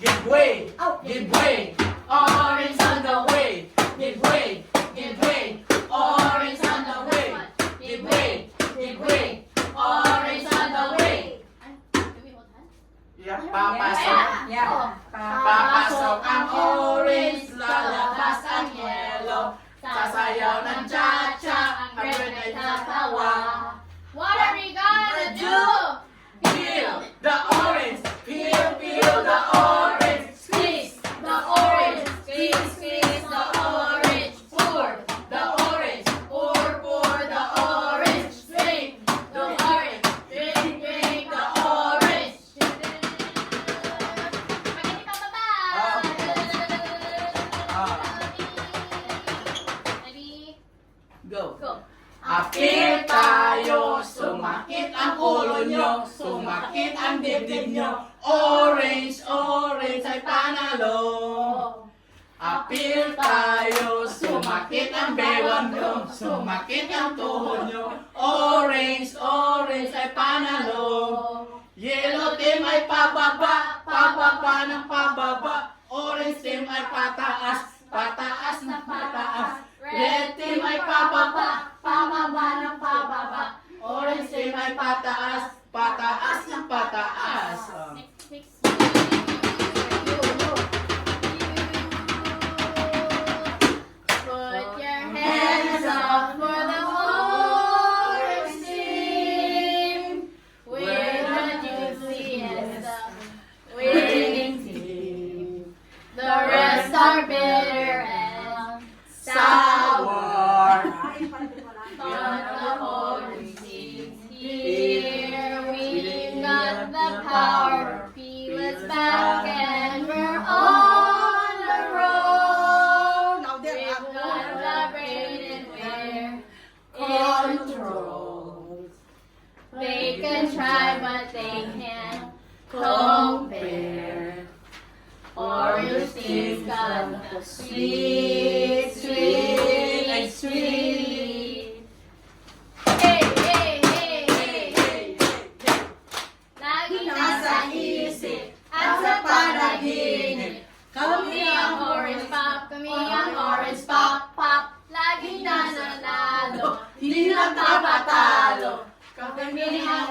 give way, give way. Orange on the way, give way, give way. Orange on the way, give way, give way. Orange on the way. Yeah, papasok. Papasok ang orange, lalabas ang yellow. Sasayaw ng cha-cha, ang red ay tatawa. What are we gonna do? Peel the orange, peel the orange. Squeeze the orange, squeeze, squeeze the orange. Pour the orange, pour the orange. Drink the orange, drink, drink the orange. Spaghetti pababa. Ready? Go. Go. Apil tayo, sumakit ang ulo nyo, sumakit ang dibdib nyo. Orange, orange ay panalo. Apil tayo, sumakit ang bewang nyo, sumakit ang tuhod nyo. Orange, orange ay panalo. Yellow team ay pababa, pababa ng pababa. Orange team ay pataas, pataas ng pataas. Red team ay pababa, pababa ng pababa. Orange team ay pataas, pataas ng pataas. Next. Put your hands up for the orange team. We're the juiciest, winning team. The rest are bitter and sour. But the orange team's here. We've got the power. Peel us back and we're on the road. We've got the brain and we're in control. They can try but they can't compare. Orange team's got the sweet, sweet, sweet. Hey, hey, hey, hey, hey. Laging nasa isip at sa panaginip. Kami ang orange pop, kami ang orange pop, pop. Laging nananalo, hindi lang napatalo. Kami ang